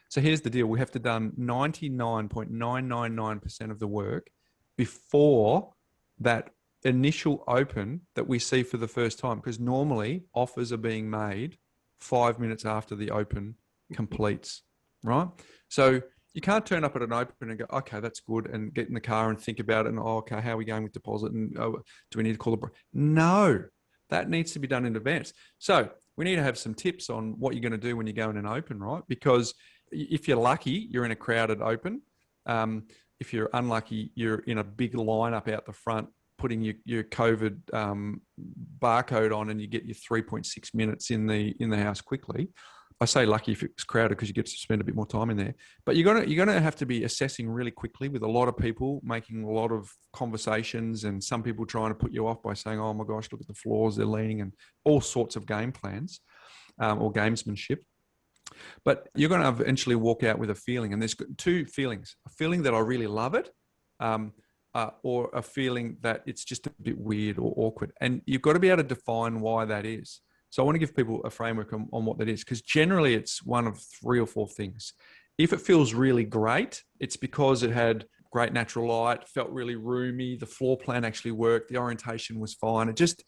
So here's the deal. We have to done 99.999% of the work before that initial open that we see for the first time, because normally offers are being made 5 minutes after the open completes, right? So you can't turn up at an open and go, okay, that's good, and get in the car and think about it, and okay, how are we going with deposit, and do we need to call the... No, that needs to be done in advance. So we need to have some tips on what you're going to do when you go in an open, right? Because if you're lucky, you're in a crowded open. If you're unlucky, you're in a big lineup out the front, putting your COVID barcode on, and you get your 3.6 minutes in the house quickly. I say lucky if it's crowded because you get to spend a bit more time in there. But you're gonna have to be assessing really quickly, with a lot of people making a lot of conversations, and some people trying to put you off by saying, "Oh my gosh, look at the floors, they're leaning," and all sorts of game plans or gamesmanship. But you're going to eventually walk out with a feeling, and there's two feelings: a feeling that I really love it, or a feeling that it's just a bit weird or awkward. And you've got to be able to define why that is. So I want to give people a framework on what that is, because generally it's one of 3 or 4 things. If it feels really great, it's because it had great natural light, felt really roomy, the floor plan actually worked, the orientation was fine. It just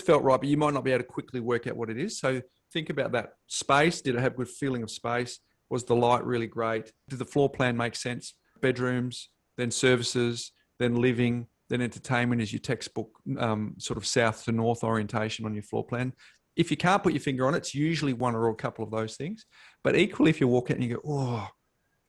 felt right, but you might not be able to quickly work out what it is. So think about that. Space, did it have a good feeling of space? Was the light really great? Did the floor plan make sense? Bedrooms, then services, then living, then entertainment is your textbook sort of south to north orientation on your floor plan. If you can't put your finger on it, it's usually one or a couple of those things. But equally, if you walk out and you go, oh,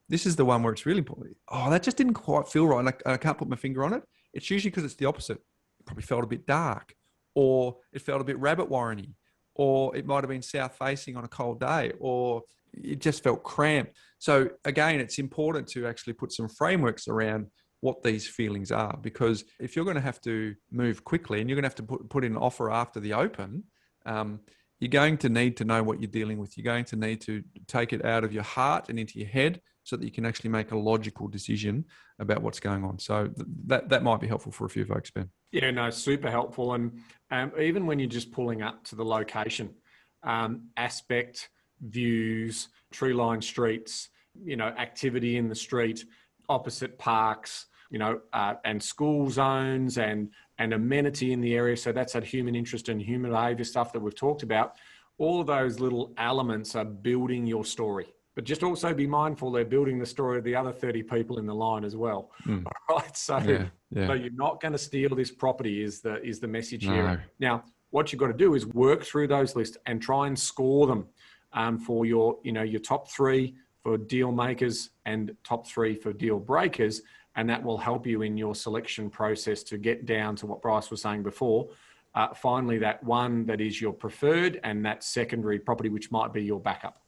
this is the one where it's really, oh, that just didn't quite feel right, and I can't put my finger on it, it's usually because it's the opposite. It probably felt a bit dark, or it felt a bit rabbit warren-y, or it might have been south facing on a cold day, or it just felt cramped. So again, it's important to actually put some frameworks around what these feelings are, because if you're going to have to move quickly and you're going to have to put in an offer after the open, you're going to need to know what you're dealing with. You're going to need to take it out of your heart and into your head so that you can actually make a logical decision about what's going on. So that might be helpful for a few folks, Ben. Yeah, no, super helpful. And even when you're just pulling up to the location, aspect, views, tree-lined streets, activity in the street, opposite parks, and school zones and amenity in the area. So that's that human interest and human behavior stuff that we've talked about. All of those little elements are building your story. But just also be mindful they're building the story of the other 30 people in the line as well. All right. So, so you're not going to steal this property is the message here. Now, what you've got to do is work through those lists and try and score them for your top 3 for deal makers and top 3 for deal breakers. And that will help you in your selection process to get down to what Bryce was saying before. Finally, that one that is your preferred and that secondary property, which might be your backup.